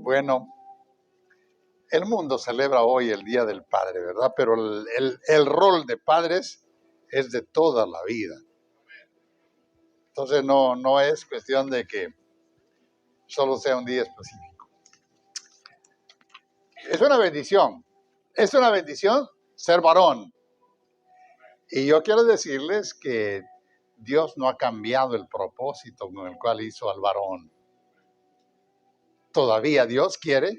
Bueno, el mundo celebra hoy el Día del Padre, ¿verdad? Pero el rol de padres es de toda la vida. Entonces no es cuestión de que solo sea un día específico. Es una bendición ser varón. Y yo quiero decirles que Dios no ha cambiado el propósito con el cual hizo al varón. Todavía Dios quiere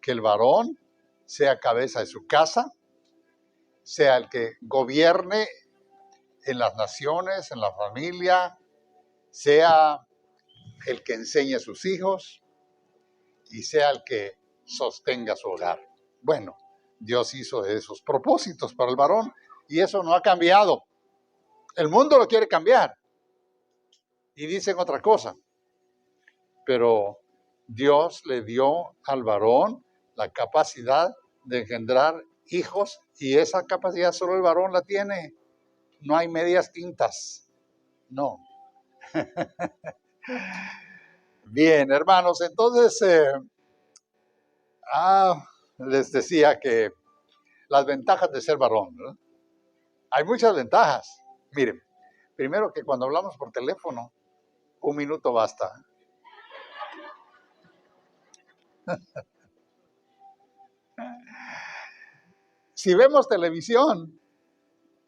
que el varón sea cabeza de su casa, sea el que gobierne en las naciones, en la familia, sea el que enseñe a sus hijos y sea el que sostenga su hogar. Bueno, Dios hizo esos propósitos para el varón y eso no ha cambiado. El mundo lo quiere cambiar y dicen otra cosa, pero Dios le dio al varón la capacidad de engendrar hijos y esa capacidad solo el varón la tiene. No hay medias tintas, no. Bien, hermanos, entonces les decía que las ventajas de ser varón, ¿verdad? Hay muchas ventajas. Miren, primero que cuando hablamos por teléfono, 1 minuto basta. Si vemos televisión,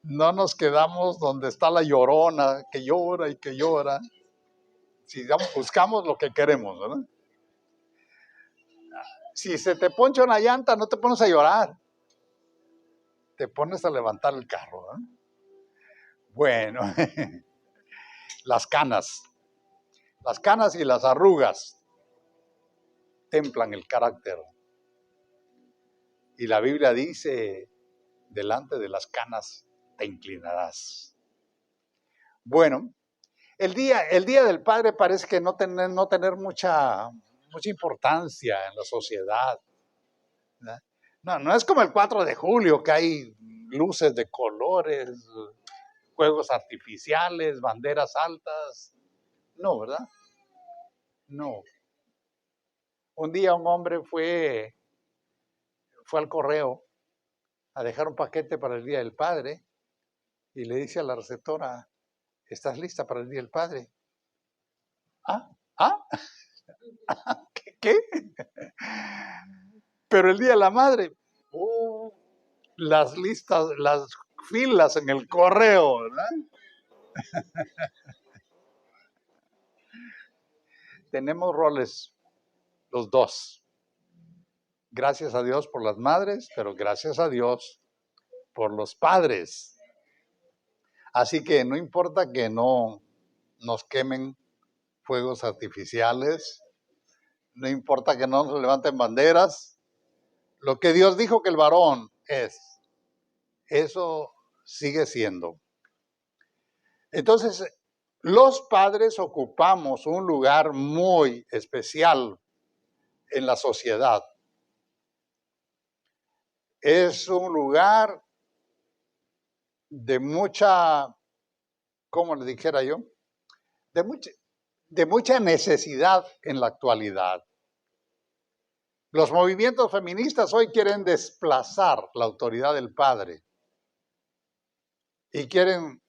no nos quedamos donde está la llorona, que llora y que llora. Si buscamos lo que queremos, ¿verdad? Si se te poncha una llanta, no te pones a llorar. Te pones a levantar el carro, ¿verdad? Bueno, las canas y las arrugas templan el carácter. Y la Biblia dice, delante de las canas te inclinarás. Bueno, el día del Padre parece que no tener mucha importancia en la sociedad, ¿verdad? No es como el 4 de julio, que hay luces de colores, juegos artificiales, banderas altas. No, ¿verdad? No. Un día un hombre fue al correo a dejar un paquete para el Día del Padre y le dice a la receptora, ¿estás lista para el Día del Padre? ¿Qué? Pero el Día de la Madre, las filas en el correo, ¿verdad? Tenemos roles los dos. Gracias a Dios por las madres, pero gracias a Dios por los padres. Así que no importa que no nos quemen fuegos artificiales, no importa que no nos levanten banderas, lo que Dios dijo que el varón es, eso sigue siendo. Entonces, los padres ocupamos un lugar muy especial en la sociedad. Es un lugar de mucha, ¿cómo le dijera yo? De mucha necesidad en la actualidad. Los movimientos feministas hoy quieren desplazar la autoridad del padre y quieren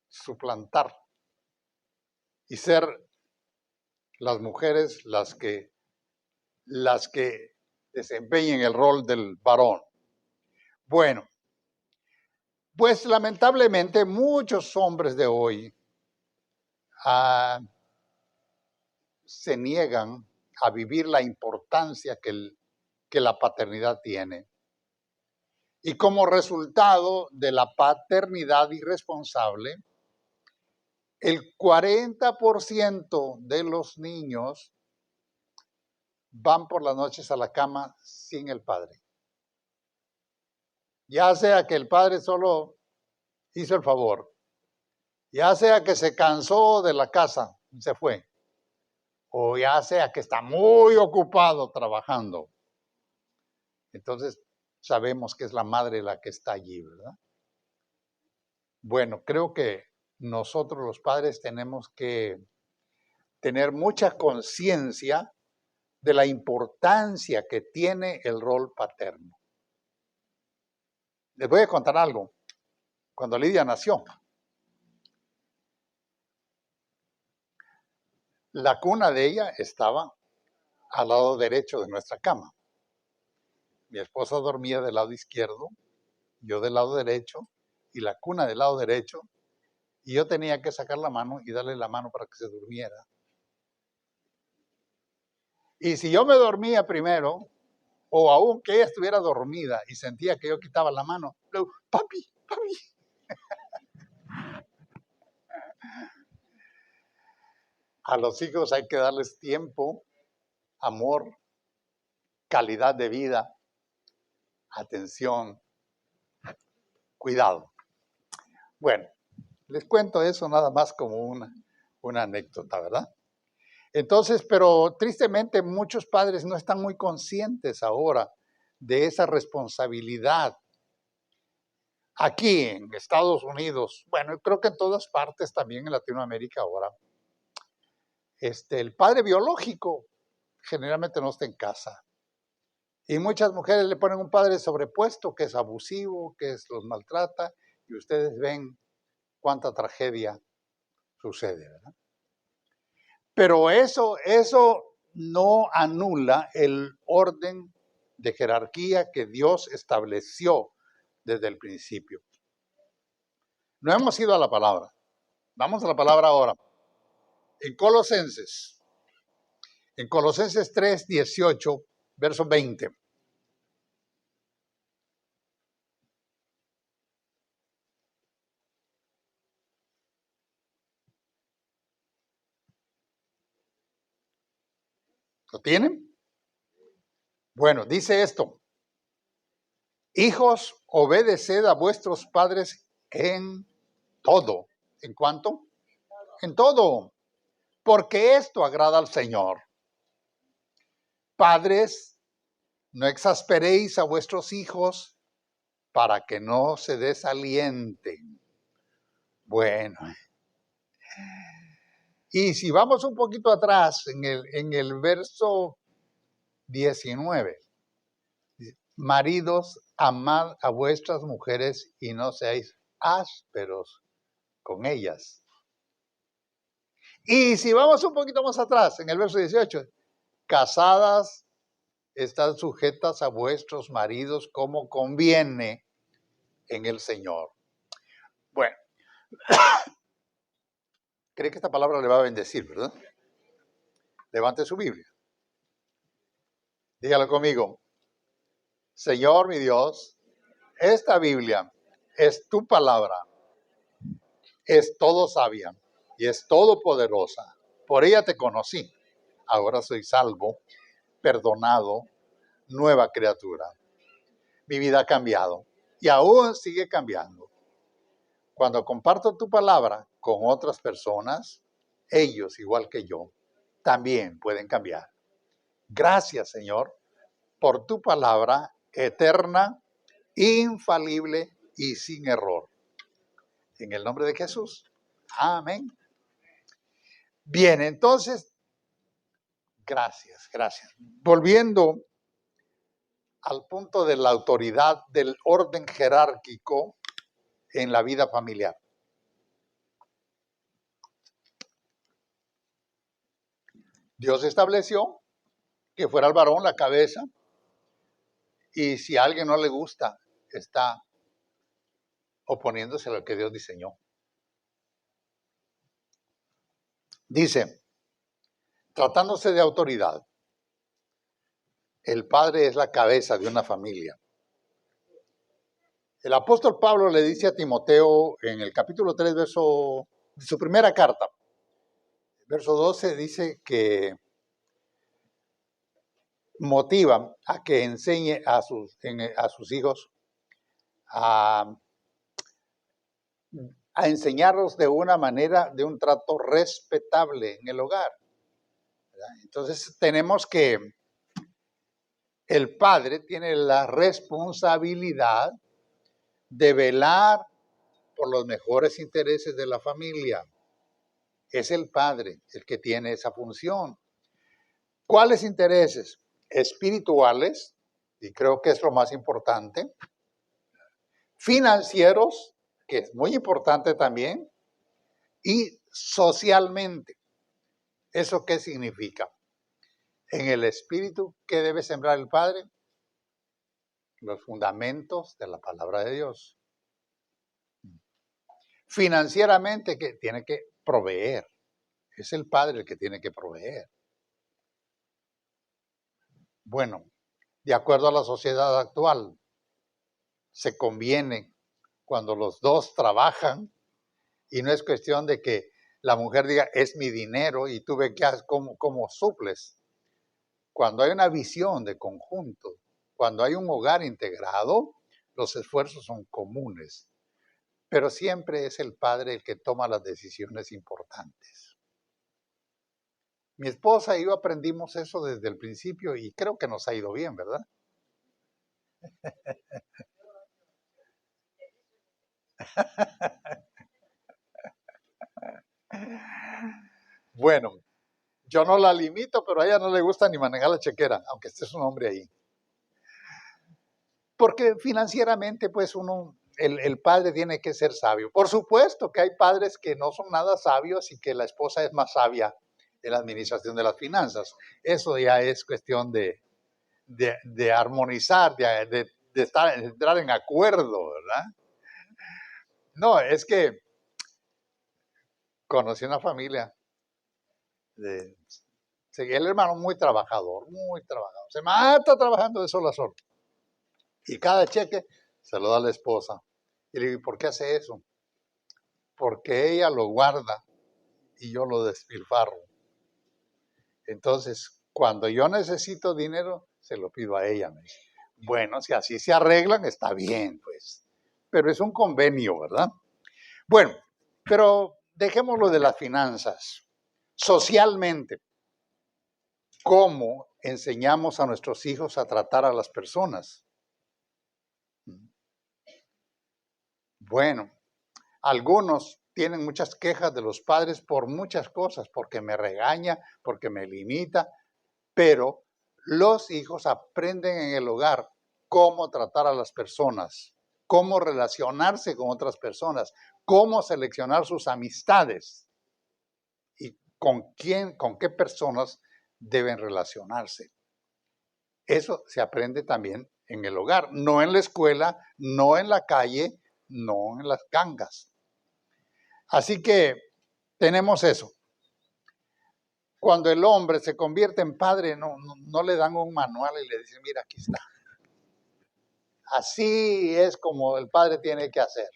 suplantar y ser las mujeres las que desempeñen el rol del varón. Bueno, pues lamentablemente muchos hombres de hoy se niegan a vivir la importancia que la paternidad tiene. Y como resultado de la paternidad irresponsable, el 40% de los niños van por las noches a la cama sin el padre. Ya sea que el padre solo hizo el favor, ya sea que se cansó de la casa y se fue, o ya sea que está muy ocupado trabajando. Entonces sabemos que es la madre la que está allí, ¿verdad? Bueno, creo que nosotros los padres tenemos que tener mucha conciencia de la importancia que tiene el rol paterno. Les voy a contar algo. Cuando Lidia nació, la cuna de ella estaba al lado derecho de nuestra cama. Mi esposa dormía del lado izquierdo, yo del lado derecho, y la cuna del lado derecho, y yo tenía que sacar la mano y darle la mano para que se durmiera. Y si yo me dormía primero, o aún que ella estuviera dormida y sentía que yo quitaba la mano, luego, papi, papi. A los hijos hay que darles tiempo, amor, calidad de vida, atención, cuidado. Bueno, les cuento eso nada más como una anécdota, ¿verdad? Entonces, pero tristemente muchos padres no están muy conscientes ahora de esa responsabilidad. Aquí en Estados Unidos, bueno, creo que en todas partes, también en Latinoamérica ahora, el padre biológico generalmente no está en casa. Y muchas mujeres le ponen un padre sobrepuesto que es abusivo, que los maltrata, y ustedes ven cuánta tragedia sucede, ¿verdad? Pero eso no anula el orden de jerarquía que Dios estableció desde el principio. No hemos ido a la palabra. Vamos a la palabra ahora. En Colosenses 3, 18, verso 20. ¿Lo tienen? Bueno, dice esto. Hijos, obedeced a vuestros padres en todo. ¿En cuánto? En todo. Porque esto agrada al Señor. Padres, no exasperéis a vuestros hijos para que no se desalienten. Bueno. Y si vamos un poquito atrás, en el verso 19, maridos, amad a vuestras mujeres y no seáis ásperos con ellas. Y si vamos un poquito más atrás, en el verso 18, casadas, están sujetas a vuestros maridos como conviene en el Señor. Bueno, cree que esta palabra le va a bendecir, ¿verdad? Levante su Biblia. Dígalo conmigo. Señor, mi Dios, esta Biblia es tu palabra. Es todo sabia y es todo poderosa. Por ella te conocí. Ahora soy salvo, perdonado, nueva criatura. Mi vida ha cambiado y aún sigue cambiando. Cuando comparto tu palabra con otras personas, ellos, igual que yo, también pueden cambiar. Gracias, Señor, por tu palabra eterna, infalible y sin error. En el nombre de Jesús. Amén. Bien, entonces, gracias. Volviendo al punto de la autoridad, del orden jerárquico en la vida familiar. Dios estableció que fuera el varón la cabeza, y si a alguien no le gusta, está oponiéndose a lo que Dios diseñó. Dice, tratándose de autoridad, el padre es la cabeza de una familia. El apóstol Pablo le dice a Timoteo en el capítulo 3, verso de su primera carta, verso 12, dice que motiva a que enseñe a sus hijos a enseñarlos de una manera, de un trato respetable en el hogar. ¿Verdad? Entonces tenemos que el padre tiene la responsabilidad de velar por los mejores intereses de la familia. Es el padre el que tiene esa función. ¿Cuáles intereses? Espirituales, y creo que es lo más importante. Financieros, que es muy importante también. Y socialmente. ¿Eso qué significa? En el espíritu, ¿qué debe sembrar el Padre? Los fundamentos de la palabra de Dios. Financieramente, que tiene que proveer. Es el Padre el que tiene que proveer. Bueno, de acuerdo a la sociedad actual, se conviene cuando los dos trabajan y no es cuestión de que la mujer diga, es mi dinero y tú ves cómo suples. Cuando hay una visión de conjunto, cuando hay un hogar integrado, los esfuerzos son comunes, pero siempre es el padre el que toma las decisiones importantes. Mi esposa y yo aprendimos eso desde el principio y creo que nos ha ido bien, ¿verdad? Bueno, yo no la limito, pero a ella no le gusta ni manejar la chequera, aunque esté su nombre ahí. Porque financieramente, pues el padre tiene que ser sabio. Por supuesto que hay padres que no son nada sabios y que la esposa es más sabia en la administración de las finanzas. Eso ya es cuestión de armonizar, de entrar en acuerdo, ¿verdad? No, es que conocí una familia de el hermano muy trabajador, se mata trabajando de sol a sol. Y cada cheque se lo da a la esposa. Y le digo, ¿por qué hace eso? Porque ella lo guarda y yo lo despilfarro. Entonces, cuando yo necesito dinero, se lo pido a ella. Me dice, bueno, si así se arreglan, está bien, pues. Pero es un convenio, ¿verdad? Bueno, pero dejémoslo de las finanzas. Socialmente, ¿cómo enseñamos a nuestros hijos a tratar a las personas? Bueno, algunos tienen muchas quejas de los padres por muchas cosas, porque me regaña, porque me limita, pero los hijos aprenden en el hogar cómo tratar a las personas, cómo relacionarse con otras personas, cómo seleccionar sus amistades y con qué personas deben relacionarse. Eso se aprende también en el hogar, no en la escuela, no en la calle, no en las gangas. Así que tenemos eso. Cuando el hombre se convierte en padre, no le dan un manual y le dicen, mira, aquí está. Así es como el padre tiene que hacer.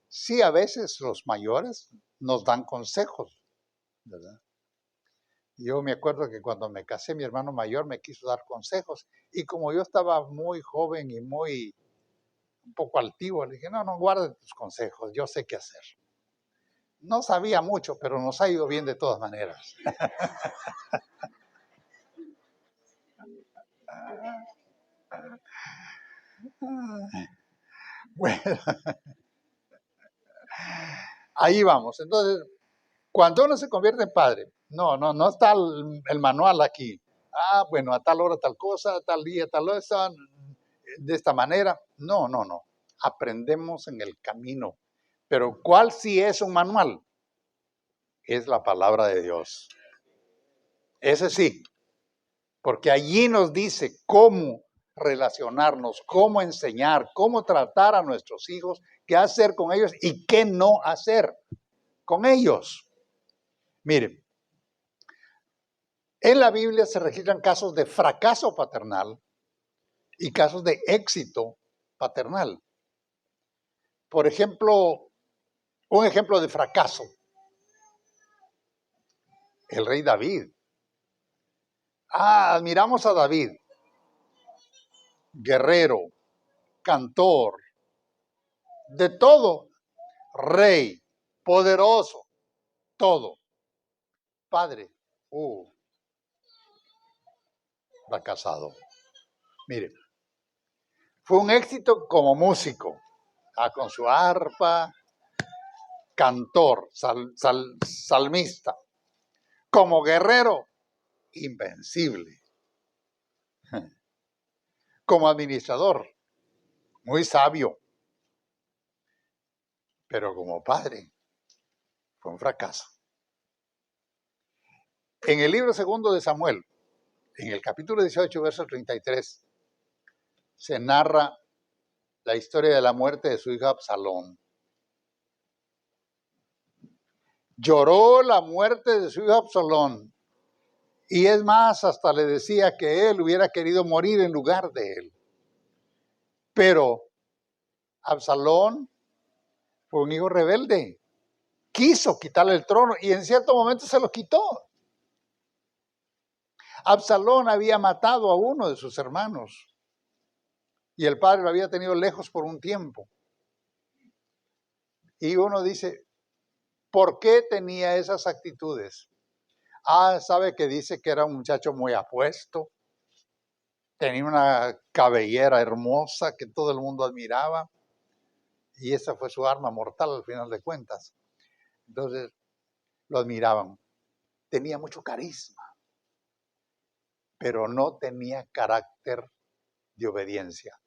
Sí, a veces los mayores nos dan consejos, ¿verdad? Yo me acuerdo que cuando me casé, mi hermano mayor me quiso dar consejos y como yo estaba muy joven y un poco altivo, le dije, no, guarda tus consejos, yo sé qué hacer. No sabía mucho, pero nos ha ido bien de todas maneras. Bueno, ahí vamos. Entonces, cuando uno se convierte en padre, no está el manual aquí. Ah, bueno, a tal hora tal cosa, a tal día tal cosa, de esta manera. No. Aprendemos en el camino. Pero ¿cuál sí es un manual? Es la palabra de Dios. Ese sí, porque allí nos dice cómo relacionarnos, cómo enseñar, cómo tratar a nuestros hijos, qué hacer con ellos y qué no hacer con ellos. Miren, en la Biblia se registran casos de fracaso paternal y casos de éxito paternal. Por ejemplo, un ejemplo de fracaso, el rey David. Admiramos a David, guerrero, cantor, de todo, rey, poderoso, todo. Padre, fracasado. Mire, fue un éxito como músico, con su arpa, cantor, salmista. Como guerrero, invencible. Como administrador, muy sabio, pero como padre, fue un fracaso. En el libro segundo de Samuel, en el capítulo 18, verso 33, se narra la historia de la muerte de su hijo Absalón. Lloró la muerte de su hijo Absalón. Y es más, hasta le decía que él hubiera querido morir en lugar de él. Pero Absalón fue un hijo rebelde. Quiso quitarle el trono y en cierto momento se lo quitó. Absalón había matado a uno de sus hermanos y el padre lo había tenido lejos por un tiempo. Y uno dice, ¿por qué tenía esas actitudes? Sabe que dice que era un muchacho muy apuesto, tenía una cabellera hermosa que todo el mundo admiraba y esa fue su arma mortal al final de cuentas. Entonces lo admiraban. Tenía mucho carisma, pero no tenía carácter de obediencia.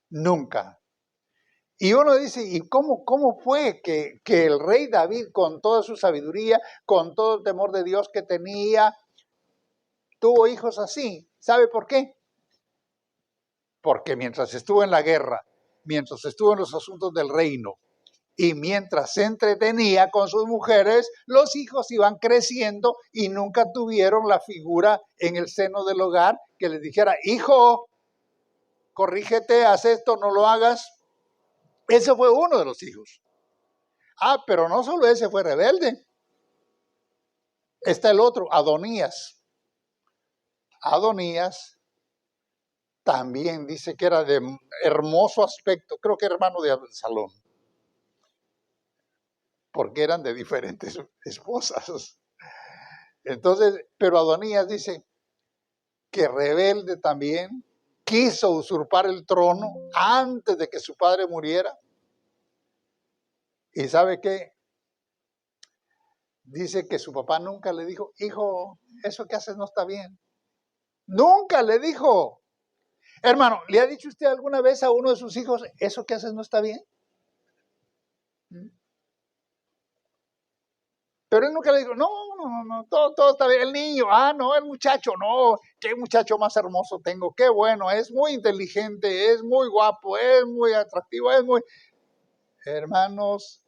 Nunca. Y uno dice, ¿y cómo fue que el rey David, con toda su sabiduría, con todo el temor de Dios que tenía, tuvo hijos así? ¿Sabe por qué? Porque mientras estuvo en la guerra, mientras estuvo en los asuntos del reino, y mientras se entretenía con sus mujeres, los hijos iban creciendo y nunca tuvieron la figura en el seno del hogar que les dijera, hijo, corrígete, haz esto, no lo hagas. Ese fue uno de los hijos. Pero no solo ese fue rebelde. Está el otro, Adonías. Adonías también dice que era de hermoso aspecto, creo que hermano de Absalón, porque eran de diferentes esposas. Entonces, pero Adonías dice que rebelde también, quiso usurpar el trono antes de que su padre muriera. ¿Y sabe qué? Dice que su papá nunca le dijo, hijo, eso que haces no está bien. Nunca le dijo. Hermano, ¿le ha dicho usted alguna vez a uno de sus hijos, eso que haces no está bien? Pero él nunca le dijo, no, todo está bien. El niño, no, el muchacho, no, qué muchacho más hermoso tengo, qué bueno, es muy inteligente, es muy guapo, es muy atractivo, es muy... Hermanos,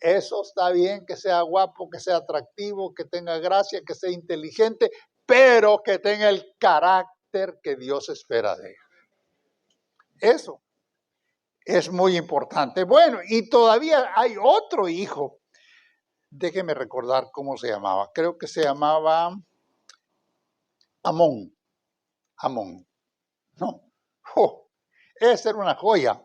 eso está bien, que sea guapo, que sea atractivo, que tenga gracia, que sea inteligente, pero que tenga el carácter que Dios espera de él. Eso es muy importante. Bueno, y todavía hay otro hijo. Déjeme recordar cómo se llamaba. Creo que se llamaba Amón. Amón. No. Esa era una joya.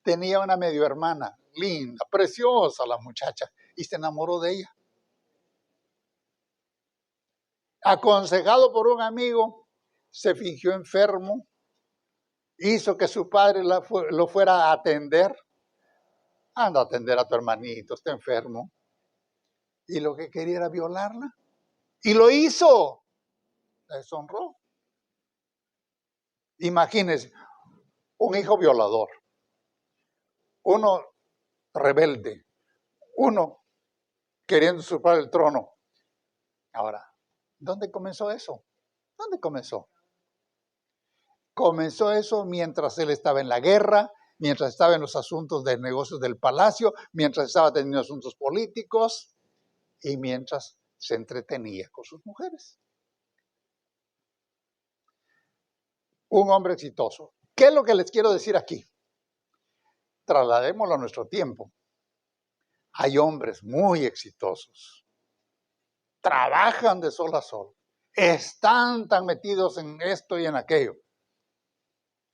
Tenía una medio hermana, linda, preciosa la muchacha, y se enamoró de ella. Aconsejado por un amigo, se fingió enfermo, hizo que su padre lo fuera a atender. Anda a atender a tu hermanito, está enfermo. Y lo que quería era violarla. Y lo hizo. La deshonró. Imagínense, un hijo violador, uno rebelde, uno queriendo usurpar el trono. Ahora, ¿dónde comenzó eso? ¿Dónde comenzó? Comenzó eso mientras él estaba en la guerra, mientras estaba en los asuntos de negocios del palacio, mientras estaba teniendo asuntos políticos y mientras se entretenía con sus mujeres. Un hombre exitoso. ¿Qué es lo que les quiero decir aquí? Trasladémoslo a nuestro tiempo. Hay hombres muy exitosos. Trabajan de sol a sol. Están tan metidos en esto y en aquello.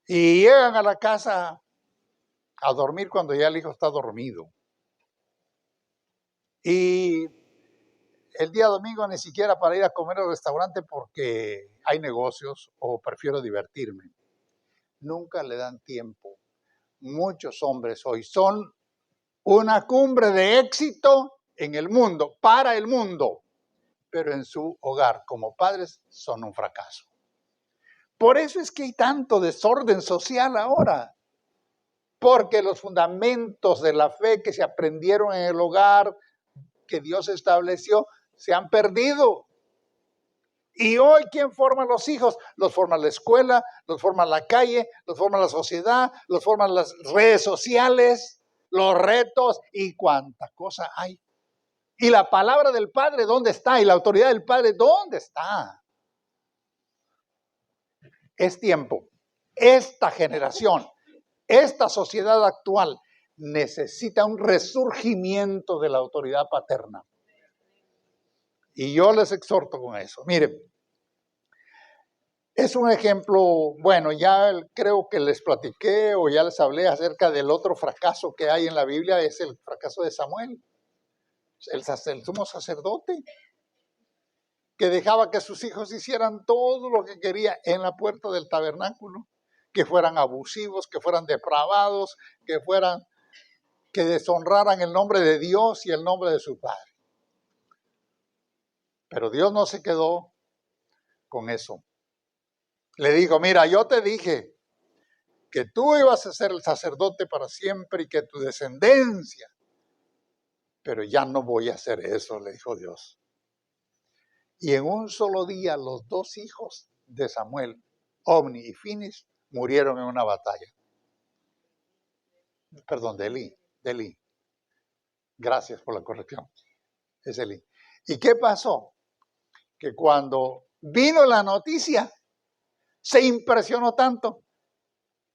Y llegan a la casa a dormir cuando ya el hijo está dormido. Y el día domingo ni siquiera para ir a comer al restaurante porque hay negocios o prefiero divertirme. Nunca le dan tiempo. Muchos hombres hoy son una cumbre de éxito en el mundo, para el mundo, pero en su hogar como padres son un fracaso. Por eso es que hay tanto desorden social ahora, porque los fundamentos de la fe que se aprendieron en el hogar que Dios estableció se han perdido. Y hoy, ¿quién forma a los hijos? Los forma la escuela, los forma la calle, los forma la sociedad, los forman las redes sociales, los retos y cuánta cosa hay. Y la palabra del Padre, ¿dónde está? Y la autoridad del Padre, ¿dónde está? Es tiempo. Esta generación, esta sociedad actual necesita un resurgimiento de la autoridad paterna. Y yo les exhorto con eso. Miren, es un ejemplo, bueno, ya creo que les platiqué o ya les hablé acerca del otro fracaso que hay en la Biblia, es el fracaso de Samuel, el sumo sacerdote, que dejaba que sus hijos hicieran todo lo que quería en la puerta del tabernáculo, que fueran abusivos, que fueran depravados, que deshonraran el nombre de Dios y el nombre de su Padre. Pero Dios no se quedó con eso. Le dijo, mira, yo te dije que tú ibas a ser el sacerdote para siempre y que tu descendencia, pero ya no voy a hacer eso, le dijo Dios. Y en un solo día los dos hijos de Samuel, Ofni y Finis, murieron en una batalla. Perdón, de Elí. Gracias por la corrección. Es Elí. ¿Y qué pasó? Que cuando vino la noticia, se impresionó tanto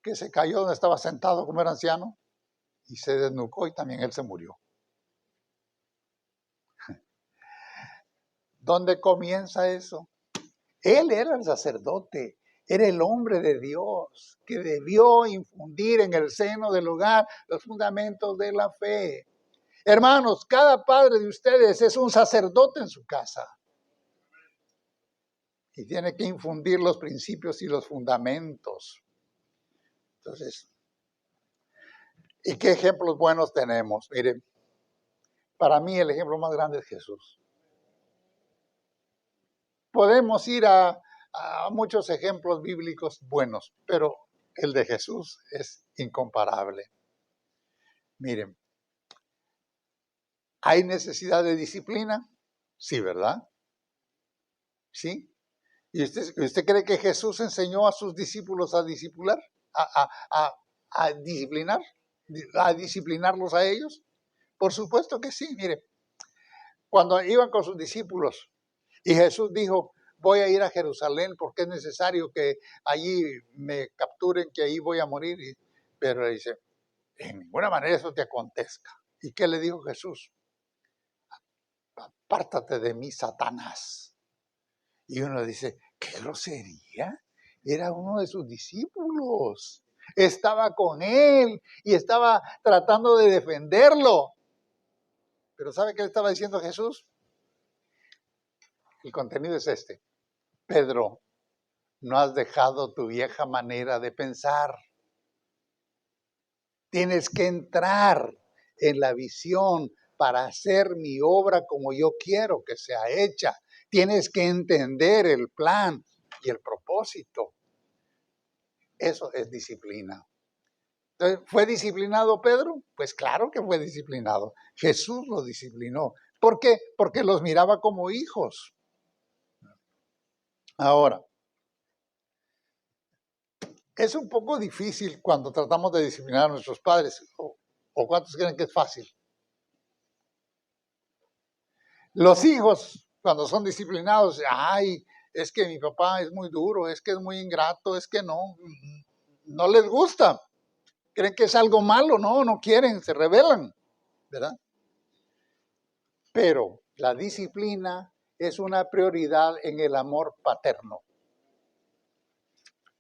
que se cayó donde estaba sentado como era anciano y se desnucó y también él se murió. ¿Dónde comienza eso? Él era el sacerdote, era el hombre de Dios que debió infundir en el seno del hogar los fundamentos de la fe. Hermanos, cada padre de ustedes es un sacerdote en su casa y tiene que infundir los principios y los fundamentos. Entonces, ¿y qué ejemplos buenos tenemos? Miren, para mí el ejemplo más grande es Jesús. Podemos ir a muchos ejemplos bíblicos buenos, pero el de Jesús es incomparable. Miren, ¿hay necesidad de disciplina? Sí, ¿verdad? ¿Sí? ¿Y usted cree que Jesús enseñó a sus discípulos a disciplinar? ¿A disciplinar? ¿A disciplinarlos a ellos? Por supuesto que sí. Mire, cuando iban con sus discípulos y Jesús dijo, voy a ir a Jerusalén porque es necesario que allí me capturen, que ahí voy a morir. Pero le dice, en ninguna manera eso te acontezca. ¿Y qué le dijo Jesús? Apártate de mí, Satanás. Y uno dice, qué grosería. Era uno de sus discípulos. Estaba con él y estaba tratando de defenderlo. Pero ¿sabe qué le estaba diciendo Jesús? El contenido es este. Pedro, no has dejado tu vieja manera de pensar. Tienes que entrar en la visión para hacer mi obra como yo quiero que sea hecha. Tienes que entender el plan y el propósito. Eso es disciplina. Entonces, ¿fue disciplinado Pedro? Pues claro que fue disciplinado. Jesús lo disciplinó. ¿Por qué? Porque los miraba como hijos. Ahora, es un poco difícil cuando tratamos de disciplinar a nuestros padres. ¿O cuántos creen que es fácil? Los hijos, cuando son disciplinados, ay, es que mi papá es muy duro, es que es muy ingrato, es que no les gusta. Creen que es algo malo, no quieren, se rebelan, ¿verdad? Pero la disciplina es una prioridad en el amor paterno.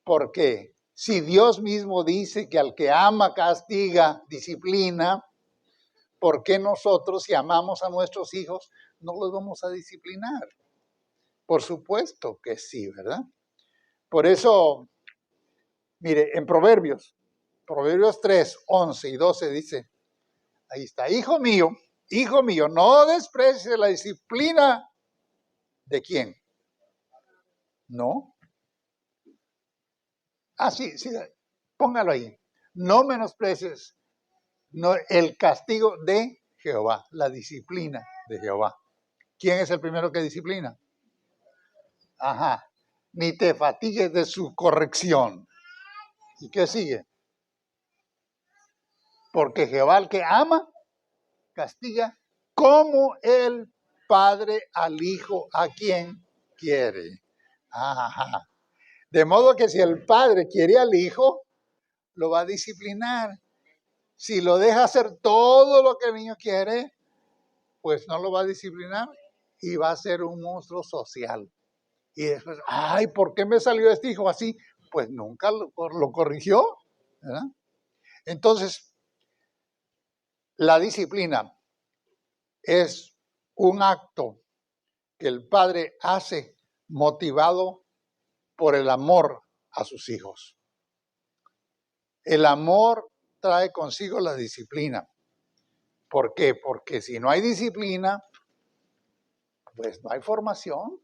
Porque si Dios mismo dice que al que ama castiga, disciplina, ¿por qué nosotros, si amamos a nuestros hijos, no los vamos a disciplinar? Por supuesto que sí, ¿verdad? Por eso, mire, en Proverbios 3, 11 y 12 dice, ahí está, hijo mío, Hijo mío, no desprecies la disciplina. ¿De quién? No. Ah, sí, póngalo ahí. No menosprecies el castigo de Jehová, la disciplina de Jehová. ¿Quién es el primero que disciplina? Ajá. Ni te fatigues de su corrección. ¿Y qué sigue? Porque Jehová al que ama, castiga como el padre al hijo a quien quiere. Ajá. De modo que si el padre quiere al hijo, lo va a disciplinar. Si lo deja hacer todo lo que el niño quiere, pues no lo va a disciplinar y va a ser un monstruo social. Y después, ay, ¿por qué me salió este hijo así? Pues nunca lo corrigió, ¿verdad? Entonces, la disciplina es un acto que el padre hace motivado por el amor a sus hijos. El amor trae consigo la disciplina. ¿Por qué? Porque si no hay disciplina, pues no hay formación.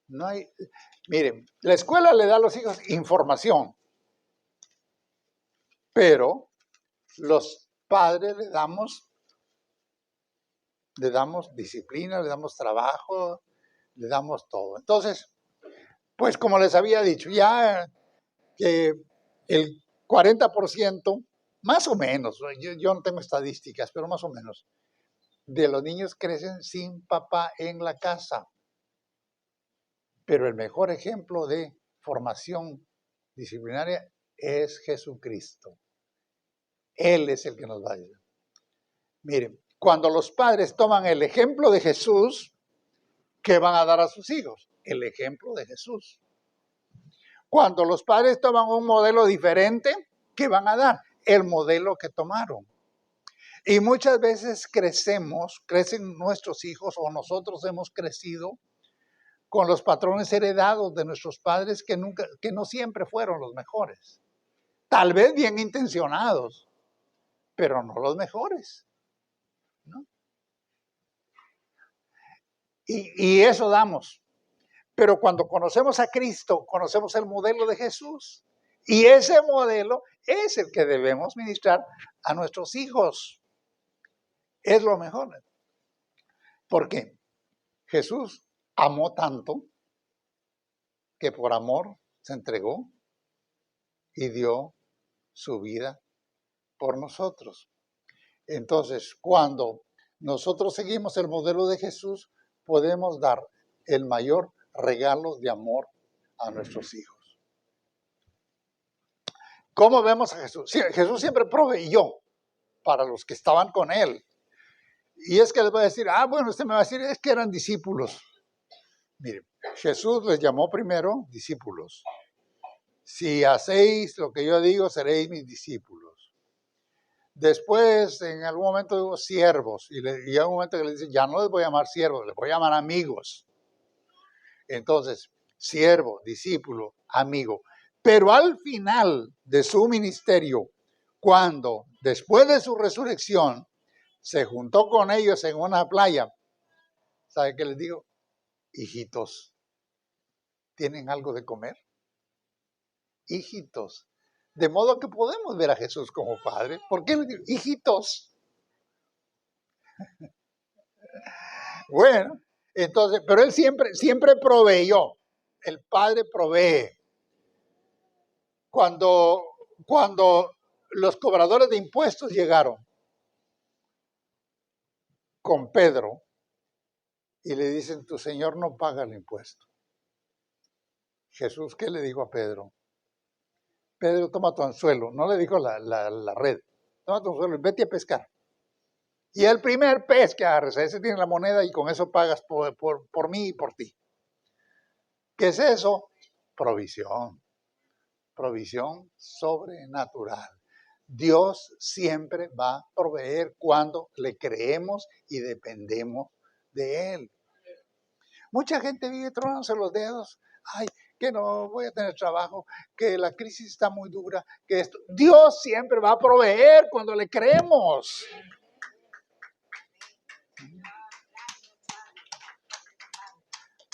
No hay. Miren, la escuela le da a los hijos información, pero los padres le damos disciplina, le damos trabajo, le damos todo. Entonces, pues como les había dicho, ya que el 40%, más o menos, yo no tengo estadísticas, pero más o menos, de los niños crecen sin papá en la casa. Pero el mejor ejemplo de formación disciplinaria es Jesucristo. Él es el que nos va a ayudar. Miren, cuando los padres toman el ejemplo de Jesús, ¿qué van a dar a sus hijos? El ejemplo de Jesús. Cuando los padres toman un modelo diferente, ¿qué van a dar? El modelo que tomaron. Y muchas veces crecen nuestros hijos o nosotros hemos crecido con los patrones heredados de nuestros padres que no siempre fueron los mejores. Tal vez bien intencionados, pero no los mejores, ¿no? Y eso damos. Pero cuando conocemos a Cristo, conocemos el modelo de Jesús. Y ese modelo es el que debemos ministrar a nuestros hijos. Es lo mejor. Porque Jesús amó tanto que por amor se entregó y dio su vida por nosotros. Entonces, cuando nosotros seguimos el modelo de Jesús, podemos dar el mayor regalo de amor a nuestros hijos. ¿Cómo vemos a Jesús? Sí, Jesús siempre proveyó para los que estaban con él. Y es que les voy a decir, bueno, usted me va a decir, es que eran discípulos. Mire, Jesús les llamó primero discípulos. Si hacéis lo que yo digo, seréis mis discípulos. Después, en algún momento digo siervos. Y hay un momento que le dice, ya no les voy a llamar siervos, les voy a llamar amigos. Entonces, siervo, discípulo, amigo. Pero al final de su ministerio, cuando después de su resurrección se juntó con ellos en una playa, ¿sabe qué les digo? Hijitos, ¿tienen algo de comer? Hijitos. De modo que podemos ver a Jesús como Padre. ¿Por qué les digo? Hijitos. Bueno, entonces, pero él siempre proveyó. El Padre provee. Cuando los cobradores de impuestos llegaron con Pedro y le dicen, tu Señor no paga el impuesto. Jesús, ¿qué le dijo a Pedro? Pedro, toma tu anzuelo. No le dijo la red. Toma tu anzuelo y vete a pescar. Y el primer pez que agarres, ese tiene la moneda y con eso pagas por mí y por ti. ¿Qué es eso? Provisión. Provisión sobrenatural. Dios siempre va a proveer cuando le creemos y dependemos de Él. Mucha gente vive tronándose los dedos. Ay, que no voy a tener trabajo, que la crisis está muy dura, que esto. Dios siempre va a proveer cuando le creemos.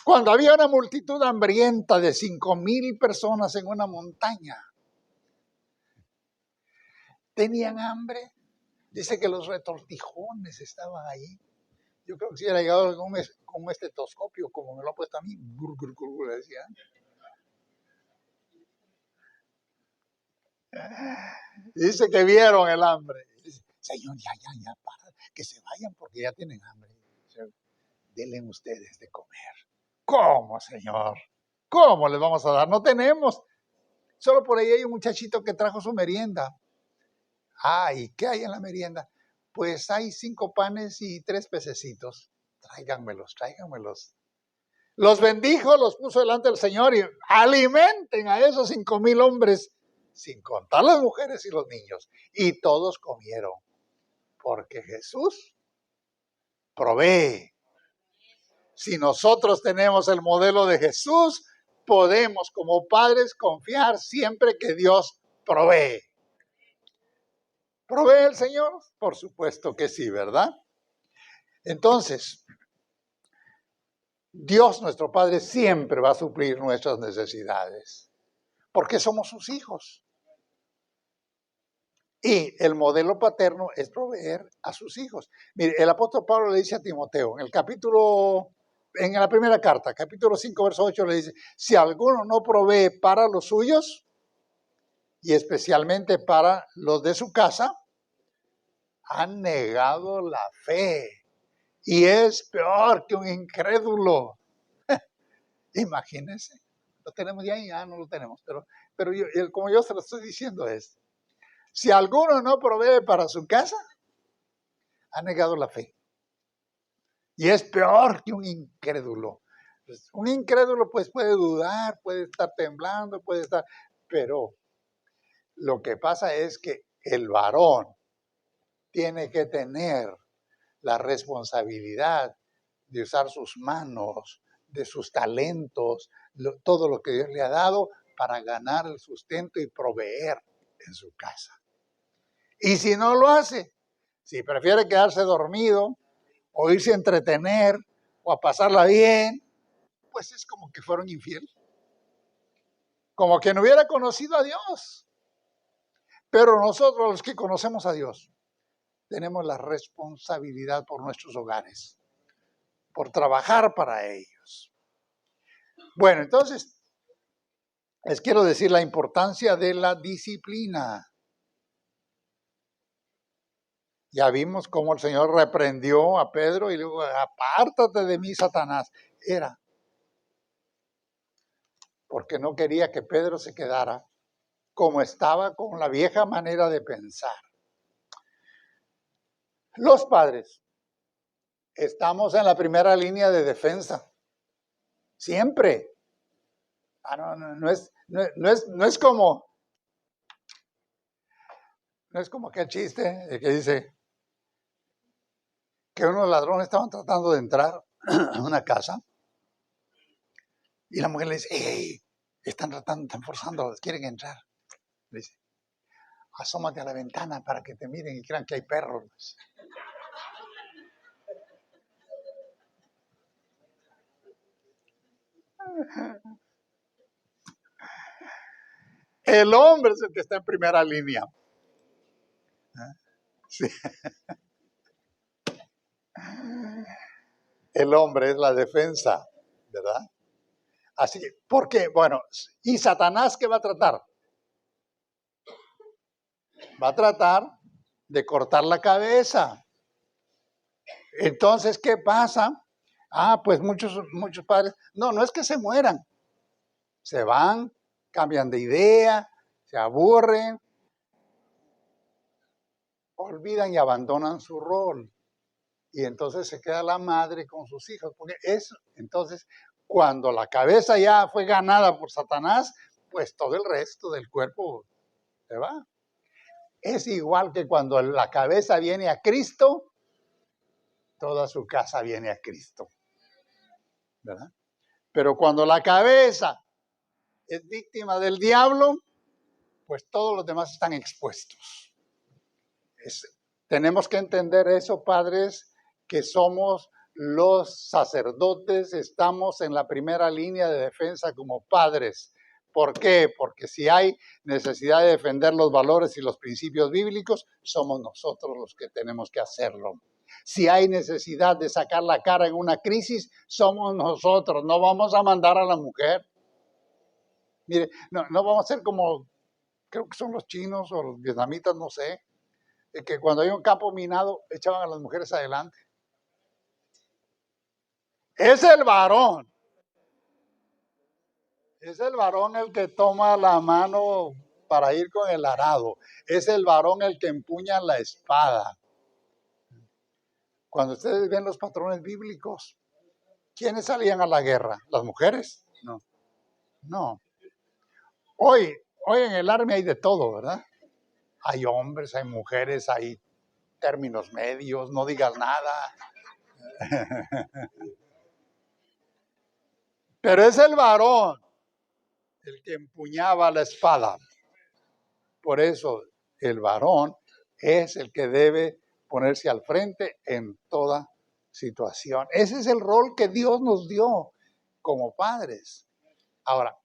Cuando había una multitud hambrienta de 5,000 personas en una montaña, tenían hambre. Dice que los retortijones estaban ahí. Yo creo que si hubiera llegado con un estetoscopio, como me lo ha puesto a mí, le decían. Dice que vieron el hambre. Dice, Señor, ya, para, que se vayan porque ya tienen hambre. Denle ustedes de comer. ¿Cómo, Señor? ¿Cómo les vamos a dar? No tenemos. Solo por ahí hay un muchachito que trajo su merienda. ¿Y qué hay en la merienda? Pues hay 5 panes y 3 pececitos. Tráiganmelos. Los bendijo, los puso delante del Señor y alimenten a esos 5,000 hombres, sin contar las mujeres y los niños. Y todos comieron, porque Jesús provee. Si nosotros tenemos el modelo de Jesús, podemos como padres confiar siempre que Dios provee. ¿Provee el Señor? Por supuesto que sí, ¿verdad? Entonces, Dios, nuestro Padre, siempre va a suplir nuestras necesidades, porque somos sus hijos. Y el modelo paterno es proveer a sus hijos. Mire, el apóstol Pablo le dice a Timoteo, en la primera carta, capítulo 5, verso 8, le dice, si alguno no provee para los suyos, y especialmente para los de su casa, han negado la fe. Y es peor que un incrédulo. Imagínense. ¿Lo tenemos ya? Ya no lo tenemos. Pero como yo se lo estoy diciendo es, si alguno no provee para su casa, ha negado la fe. Y es peor que un incrédulo. Un incrédulo pues puede dudar, puede estar temblando, pero lo que pasa es que el varón tiene que tener la responsabilidad de usar sus manos, de sus talentos, todo lo que Dios le ha dado para ganar el sustento y proveer en su casa. Y si no lo hace, si prefiere quedarse dormido o irse a entretener o a pasarla bien, pues es como que fueron infiel. Como que no hubiera conocido a Dios. Pero nosotros, los que conocemos a Dios, tenemos la responsabilidad por nuestros hogares, por trabajar para ellos. Bueno, entonces, les quiero decir la importancia de la disciplina. Ya vimos cómo el Señor reprendió a Pedro y le dijo, apártate de mí, Satanás. Era porque no quería que Pedro se quedara como estaba con la vieja manera de pensar. Los padres estamos en la primera línea de defensa. Siempre. No es como aquel chiste que dice que unos ladrones estaban tratando de entrar a una casa y la mujer le dice, ¡hey! Están forzando, quieren entrar. Le dice, asómate a la ventana para que te miren y crean que hay perros. El hombre es el que está en primera línea. Sí. El hombre es la defensa, ¿verdad? Así que, ¿por qué? Bueno, ¿y Satanás qué va a tratar? Va a tratar de cortar la cabeza. Entonces, ¿qué pasa? Pues muchos padres, no es que se mueran, se van, cambian de idea, se aburren, olvidan y abandonan su rol. Y entonces se queda la madre con sus hijos, porque entonces, cuando la cabeza ya fue ganada por Satanás, pues todo el resto del cuerpo se va. Es igual que cuando la cabeza viene a Cristo, toda su casa viene a Cristo, ¿verdad? Pero cuando la cabeza es víctima del diablo, pues todos los demás están expuestos. Tenemos que entender eso, padres, que somos los sacerdotes estamos en la primera línea de defensa como padres. ¿Por qué? Porque si hay necesidad de defender los valores y los principios bíblicos, somos nosotros los que tenemos que hacerlo. Si hay necesidad de sacar la cara en una crisis, somos nosotros. No vamos a mandar a la mujer. Mire, no vamos a ser como, creo que son los chinos o los vietnamitas, no sé, que cuando hay un campo minado echaban a las mujeres adelante. Es el varón. Es el varón el que toma la mano para ir con el arado. Es el varón el que empuña la espada. Cuando ustedes ven los patrones bíblicos, ¿quiénes salían a la guerra? ¿Las mujeres? No. Hoy en el army hay de todo, ¿verdad? Hay hombres, hay mujeres, hay términos medios, no digas nada. Pero es el varón el que empuñaba la espada. Por eso el varón es el que debe ponerse al frente en toda situación. Ese es el rol que Dios nos dio como padres. Ahora,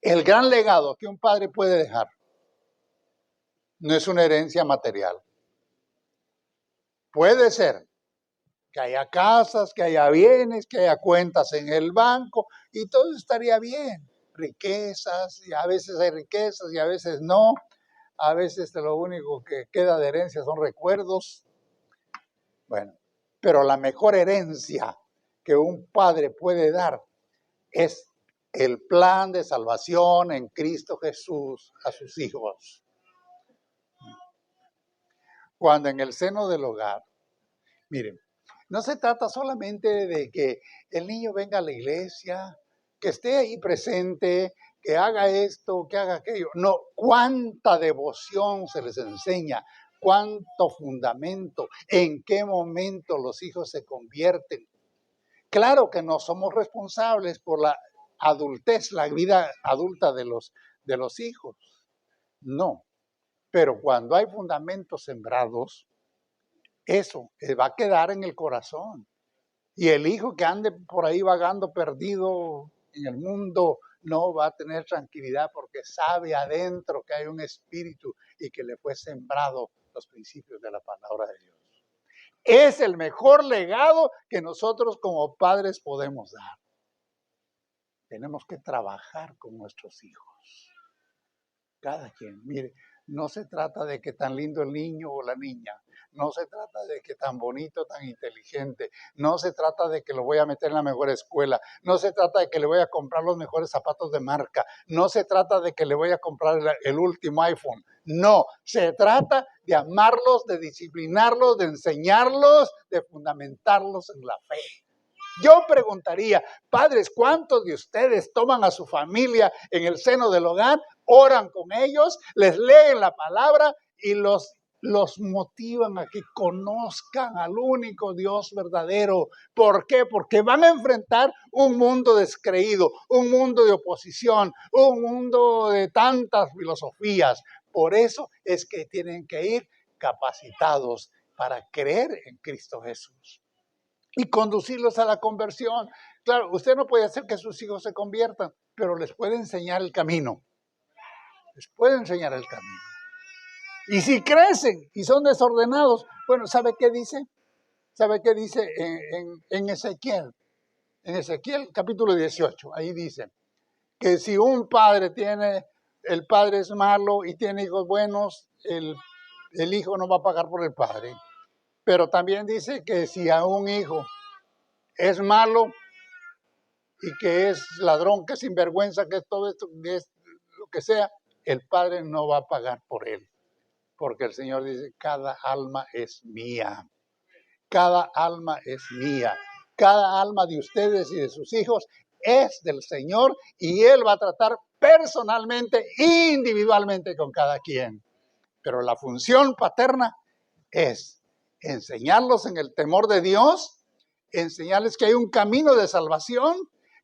el gran legado que un padre puede dejar no es una herencia material. Puede ser que haya casas, que haya bienes, que haya cuentas en el banco y todo estaría bien. Riquezas, y a veces hay riquezas y a veces no. A veces lo único que queda de herencia son recuerdos. Bueno, pero la mejor herencia que un padre puede dar es el plan de salvación en Cristo Jesús a sus hijos. Cuando en el seno del hogar, miren, no se trata solamente de que el niño venga a la iglesia, que esté ahí presente, que haga esto, que haga aquello. No, cuánta devoción se les enseña, cuánto fundamento, en qué momento los hijos se convierten. Claro que no somos responsables por la adultez, la vida adulta de los hijos. No, pero cuando hay fundamentos sembrados, eso va a quedar en el corazón. Y el hijo que ande por ahí vagando perdido en el mundo no va a tener tranquilidad porque sabe adentro que hay un espíritu y que le fue sembrado los principios de la palabra de Dios. Es el mejor legado que nosotros como padres podemos dar. Tenemos que trabajar con nuestros hijos. Cada quien, mire, no se trata de que tan lindo el niño o la niña. No se trata de que tan bonito, tan inteligente. No se trata de que lo voy a meter en la mejor escuela. No se trata de que le voy a comprar los mejores zapatos de marca. No se trata de que le voy a comprar el último iPhone. No, se trata de amarlos, de disciplinarlos, de enseñarlos, de fundamentarlos en la fe. Yo preguntaría, padres, ¿cuántos de ustedes toman a su familia en el seno del hogar, oran con ellos, les leen la palabra y los motivan a que conozcan al único Dios verdadero? ¿Por qué? Porque van a enfrentar un mundo descreído, un mundo de oposición, un mundo de tantas filosofías. Por eso es que tienen que ir capacitados para creer en Cristo Jesús y conducirlos a la conversión. Claro, usted no puede hacer que sus hijos se conviertan, pero les puede enseñar el camino. Les puede enseñar el camino. Y si crecen y son desordenados, bueno, ¿sabe qué dice? ¿Sabe qué dice en Ezequiel? En Ezequiel capítulo 18, ahí dice que si un padre el padre es malo y tiene hijos buenos, el hijo no va a pagar por el padre. Pero también dice que si a un hijo es malo y que es ladrón, que es sinvergüenza, que es todo esto, que es lo que sea, el padre no va a pagar por él. Porque el Señor dice, cada alma es mía. Cada alma es mía. Cada alma de ustedes y de sus hijos es del Señor y Él va a tratar personalmente, individualmente con cada quien. Pero la función paterna es enseñarlos en el temor de Dios, enseñarles que hay un camino de salvación,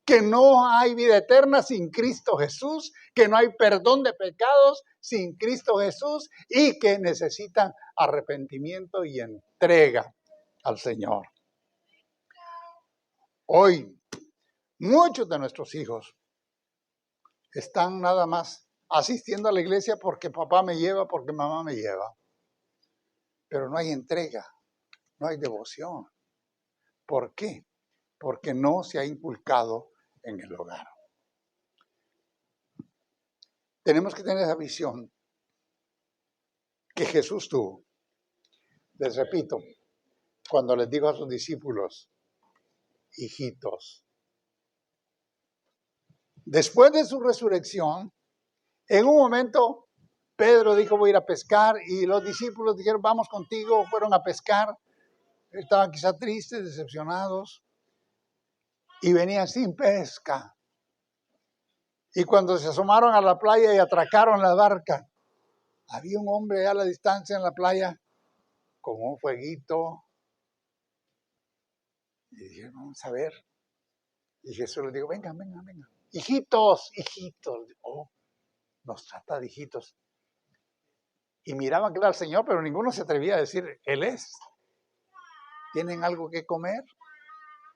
que no hay vida eterna sin Cristo Jesús, que no hay perdón de pecados sin Cristo Jesús y que necesitan arrepentimiento y entrega al Señor. Hoy, muchos de nuestros hijos están nada más asistiendo a la iglesia porque papá me lleva, porque mamá me lleva. Pero no hay entrega, no hay devoción. ¿Por qué? Porque no se ha inculcado en el hogar. Tenemos que tener esa visión que Jesús tuvo. Les repito, cuando les dijo a sus discípulos, hijitos. Después de su resurrección, en un momento, Pedro dijo, voy a ir a pescar, y los discípulos dijeron, vamos contigo, fueron a pescar. Estaban quizá tristes, decepcionados, y venían sin pesca. Y cuando se asomaron a la playa y atracaron la barca, había un hombre a la distancia en la playa con un fueguito. Y dijeron, vamos a ver. Y Jesús les dijo, vengan. Hijitos. Oh, nos trata de hijitos. Y miraban que era el Señor, pero ninguno se atrevía a decir, Él es. ¿Tienen algo que comer?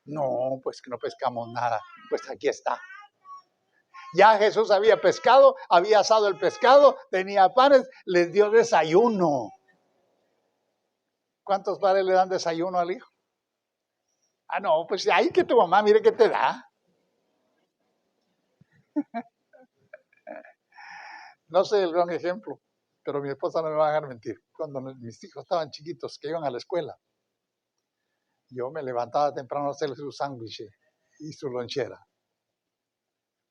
No, pues que no pescamos nada. Pues aquí está. Ya Jesús había pescado, había asado el pescado, tenía panes, les dio desayuno. ¿Cuántos padres le dan desayuno al hijo? Ah, no, pues ahí que tu mamá mire qué te da. No soy el gran ejemplo, pero mi esposa no me va a dejar mentir. Cuando mis hijos estaban chiquitos, que iban a la escuela, yo me levantaba temprano a hacerles su sándwich y su lonchera.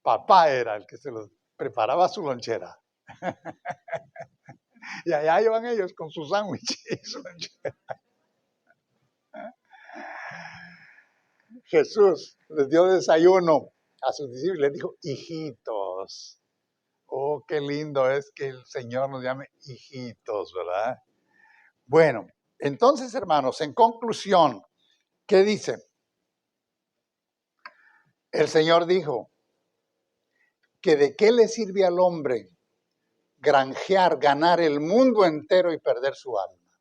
Papá era el que se los preparaba su lonchera. Y allá iban ellos con su sándwich y su lonchera. Jesús les dio desayuno a sus discípulos y les dijo, hijitos. Oh, qué lindo es que el Señor nos llame hijitos, ¿verdad? Bueno, entonces, hermanos, en conclusión, ¿qué dice? El Señor dijo que de qué le sirve al hombre granjear, ganar el mundo entero y perder su alma.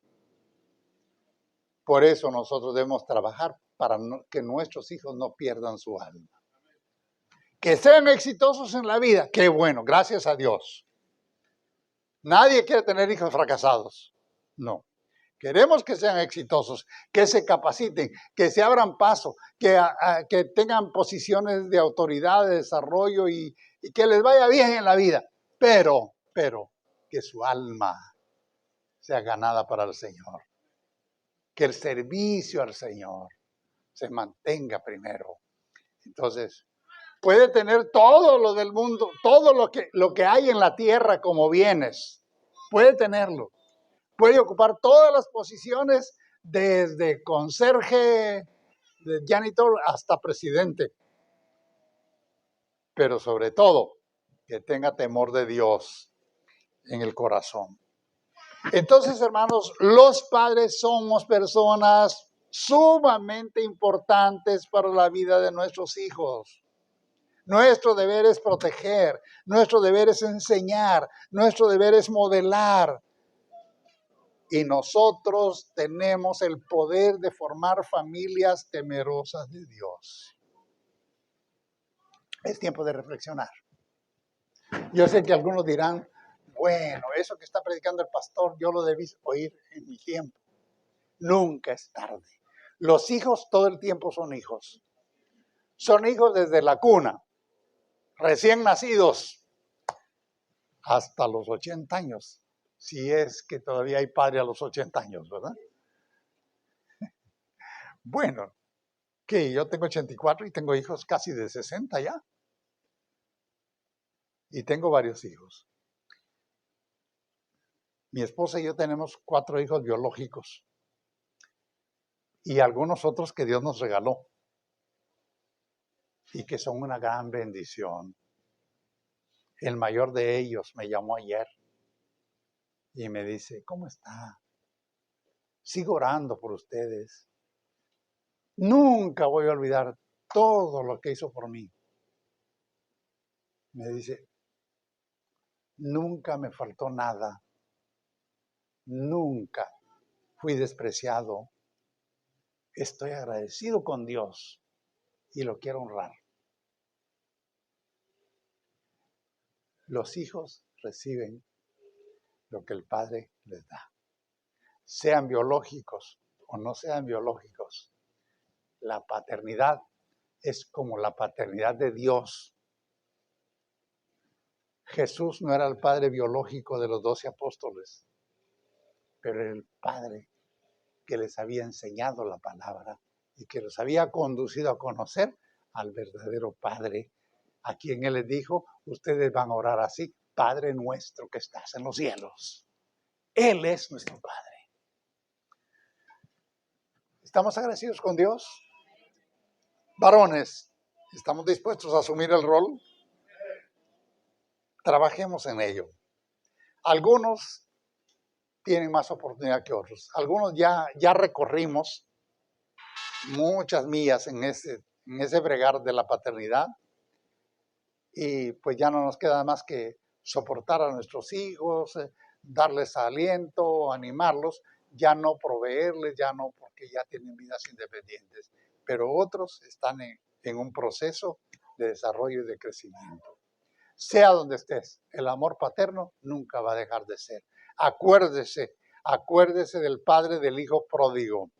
Por eso nosotros debemos trabajar para que nuestros hijos no pierdan su alma. Que sean exitosos en la vida, qué bueno, gracias a Dios. Nadie quiere tener hijos fracasados, no. Queremos que sean exitosos, que se capaciten, que se abran paso, que tengan posiciones de autoridad, de desarrollo y que les vaya bien en la vida. Pero, que su alma sea ganada para el Señor. Que el servicio al Señor se mantenga primero. Entonces, puede tener todo lo del mundo, todo lo que hay en la tierra como bienes. Puede tenerlo. Puede ocupar todas las posiciones, desde conserje, de janitor hasta presidente. Pero sobre todo, que tenga temor de Dios en el corazón. Entonces, hermanos, los padres somos personas sumamente importantes para la vida de nuestros hijos. Nuestro deber es proteger, nuestro deber es enseñar, nuestro deber es modelar. Y nosotros tenemos el poder de formar familias temerosas de Dios. Es tiempo de reflexionar. Yo sé que algunos dirán, bueno, eso que está predicando el pastor, yo lo debí oír en mi tiempo. Nunca es tarde. Los hijos todo el tiempo son hijos. Son hijos desde la cuna, recién nacidos, hasta los 80 años. Si es que todavía hay padre a los 80 años, ¿verdad? Bueno, que yo tengo 84 y tengo hijos casi de 60 ya. Y tengo varios hijos. Mi esposa y yo tenemos 4 hijos biológicos. Y algunos otros que Dios nos regaló. Y que son una gran bendición. El mayor de ellos me llamó ayer. Y me dice, ¿cómo está? Sigo orando por ustedes. Nunca voy a olvidar todo lo que hizo por mí. Me dice, nunca me faltó nada. Nunca fui despreciado. Estoy agradecido con Dios y lo quiero honrar. Los hijos reciben lo que el Padre les da. Sean biológicos o no sean biológicos. La paternidad es como la paternidad de Dios. Jesús no era el padre biológico de los 12 apóstoles, pero era el padre que les había enseñado la palabra y que los había conducido a conocer al verdadero Padre, a quien Él les dijo, ustedes van a orar así, Padre nuestro que estás en los cielos. Él es nuestro Padre. ¿Estamos agradecidos con Dios? Varones, ¿estamos dispuestos a asumir el rol? Trabajemos en ello. Algunos tienen más oportunidad que otros. Algunos ya recorrimos muchas millas en ese bregar de la paternidad y pues ya no nos queda más que soportar a nuestros hijos, darles aliento, animarlos, ya no proveerles, ya no, porque ya tienen vidas independientes, pero otros están en un proceso de desarrollo y de crecimiento. Sea donde estés, el amor paterno nunca va a dejar de ser. Acuérdese del padre del hijo pródigo.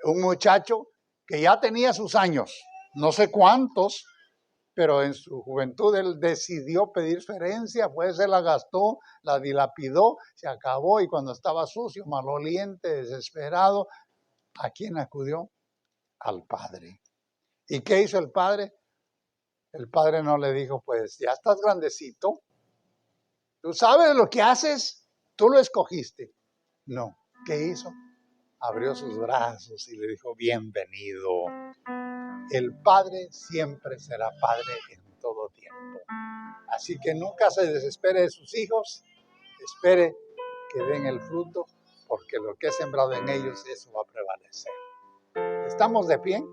Un muchacho que ya tenía sus años, no sé cuántos, pero en su juventud él decidió pedir su herencia, pues se la gastó, la dilapidó, se acabó y cuando estaba sucio, maloliente, desesperado, ¿a quién acudió? Al padre. ¿Y qué hizo el padre? El padre no le dijo, pues ya estás grandecito, tú sabes lo que haces, tú lo escogiste. No, ¿qué hizo? Abrió sus brazos y le dijo, bienvenido. El padre siempre será padre en todo tiempo. Así que nunca se desespere de sus hijos, espere que den el fruto, porque lo que es sembrado en ellos, eso va a prevalecer. ¿Estamos de pie?